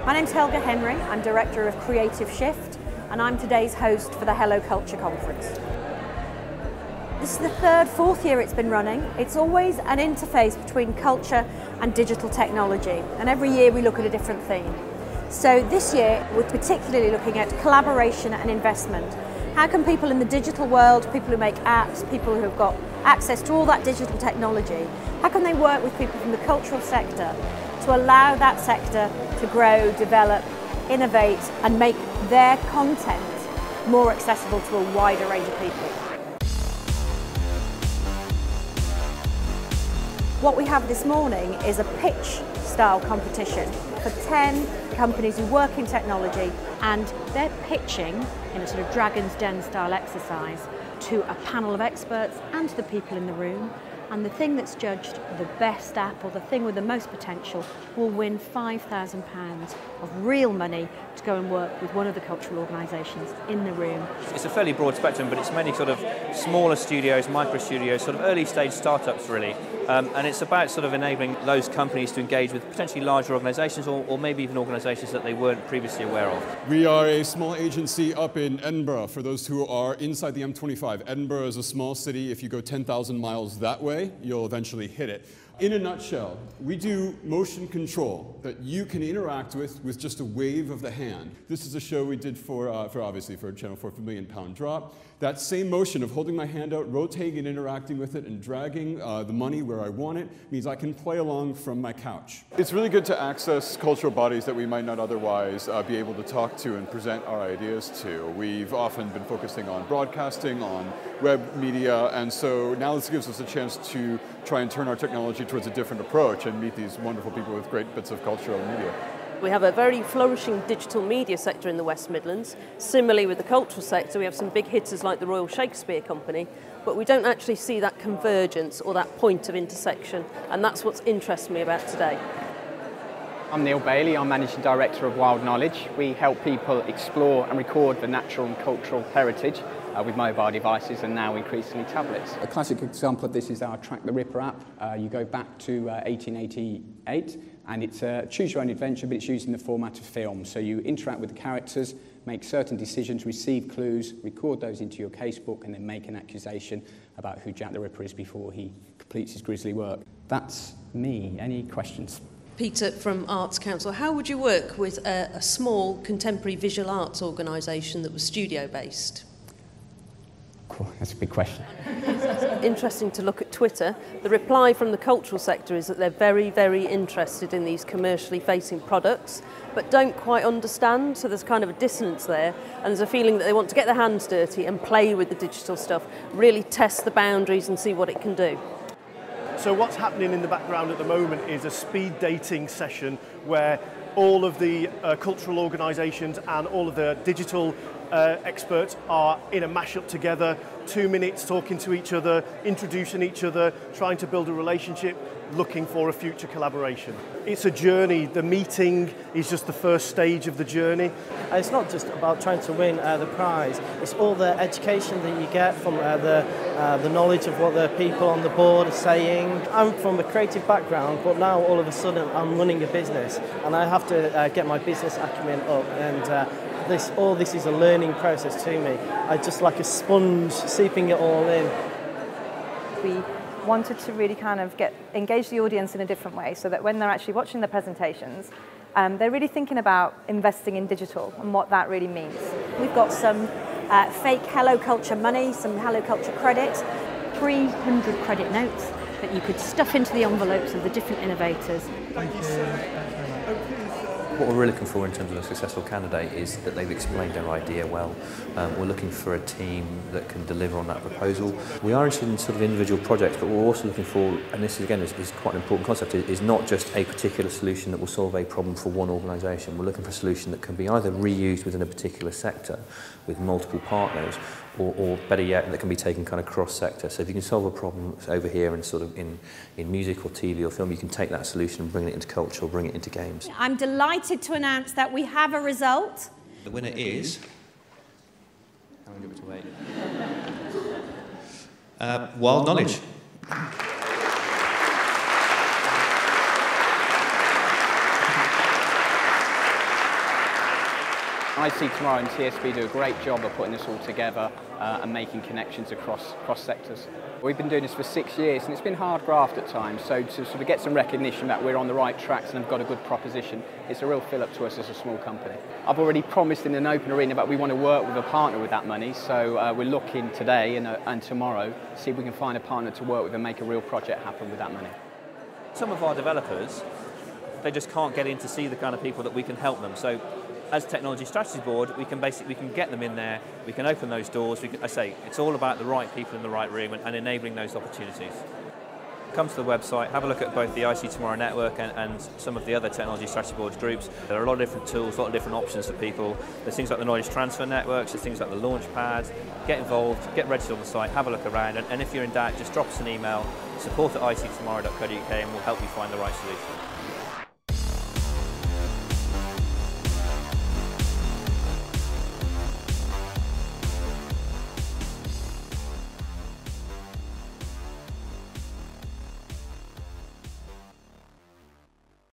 My name's Helga Henry, I'm Director of Creative Shift, and I'm today's host for the Hello Culture Conference. This is the fourth year it's been running. It's always an interface between culture and digital technology, and every year we look at a different theme. So this year we're particularly looking at collaboration and investment. How can people in the digital world, people who make apps, people who have got access to all that digital technology, how can they work with people from the cultural sector to allow that sector to grow, develop, innovate and make their content more accessible to a wider range of people? What we have this morning is a pitch style competition for 10 companies who work in technology, and they're pitching in a sort of Dragon's Den style exercise to a panel of experts and to the people in the room. And the thing that's judged the best app, or the thing with the most potential, will win £5,000 of real money to go and work with one of the cultural organisations in the room. It's a fairly broad spectrum, but it's mainly sort of smaller studios, micro studios, sort of early stage startups really. And it's about sort of enabling those companies to engage with potentially larger organisations or maybe even organisations that they weren't previously aware of. We are a small agency up in Edinburgh. For those who are inside the M25, Edinburgh is a small city. If you go 10,000 miles that way, you'll eventually hit it. In a nutshell, we do motion control that you can interact with just a wave of the hand. This is a show we did for obviously for Channel 4 for £1 Million Drop. That same motion of holding my hand out, rotating and interacting with it, and dragging the money where I want it means I can play along from my couch. It's really good to access cultural bodies that we might not otherwise be able to talk to and present our ideas to. We've often been focusing on broadcasting, on web media, and so now this gives us a chance to try and turn our technology towards a different approach and meet these wonderful people with great bits of cultural media. We have a very flourishing digital media sector in the West Midlands. Similarly with the cultural sector, we have some big hitters like the Royal Shakespeare Company, but we don't actually see that convergence or that point of intersection, and that's what interests me about today. I'm Neil Bailey, I'm Managing Director of WildKnowledge. We help people explore and record the natural and cultural heritage with mobile devices and now increasingly tablets. A classic example of this is our Track the Ripper app. You go back to 1888 and it's a choose your own adventure, but it's used in the format of film. So you interact with the characters, make certain decisions, receive clues, record those into your casebook and then make an accusation about who Jack the Ripper is before he completes his grisly work. That's me. Any questions? Peter from Arts Council, how would you work with a small contemporary visual arts organisation that was studio-based? Cool, that's a big question. Interesting to look at Twitter. The reply from the cultural sector is that they're very, very interested in these commercially facing products, but don't quite understand, so there's kind of a dissonance there, and there's a feeling that they want to get their hands dirty and play with the digital stuff, really test the boundaries and see what it can do. So what's happening in the background at the moment is a speed dating session where all of the cultural organisations and all of the digital experts are in a mashup together, 2 minutes talking to each other, introducing each other, trying to build a relationship, looking for a future collaboration. It's a journey. The meeting is just the first stage of the journey. It's not just about trying to win the prize, it's all the education that you get from the knowledge of what the people on the board are saying. I'm from a creative background, but now all of a sudden I'm running a business and I have to get my business acumen up, and all this is a learning process to me. I just like a sponge seeping it all in. We wanted to really kind of engage the audience in a different way, so that when they're actually watching the presentations, they're really thinking about investing in digital and what that really means. We've got some fake Hello Culture money, some Hello Culture credit, 300 credit notes that you could stuff into the envelopes of the different innovators. Thank you so much. What we're really looking for in terms of a successful candidate is that they've explained their idea well. We're looking for a team that can deliver on that proposal. We are interested in sort of individual projects, but we're also looking for, and this again is quite an important concept, is not just a particular solution that will solve a problem for one organisation. We're looking for a solution that can be either reused within a particular sector with multiple partners, or better yet, that can be taken kind of cross-sector. So if you can solve a problem over here and sort of in music or TV or film, you can take that solution and bring it into culture or bring it into games. I'm delighted to announce that we have a result. The winner is... How long do we have to wait? WildKnowledge. IC Tomorrow and TSB do a great job of putting this all together and making connections across sectors. We've been doing this for 6 years and it's been hard graft at times, so to sort of get some recognition that we're on the right tracks and have got a good proposition, it's a real fill-up to us as a small company. I've already promised in an open arena that we want to work with a partner with that money, so we're looking today and tomorrow to see if we can find a partner to work with and make a real project happen with that money. Some of our developers, they just can't get in to see the kind of people that we can help them. So as Technology Strategy Board, we can get them in there, we can open those doors. It's all about the right people in the right room and enabling those opportunities. Come to the website, have a look at both the IC Tomorrow network and some of the other Technology Strategy Board groups. There are a lot of different tools, a lot of different options for people. There's things like the knowledge transfer networks, there's things like the launch pads. Get involved, get registered on the site, have a look around, and if you're in doubt, just drop us an email, support@ictomorrow.co.uk, and we'll help you find the right solution.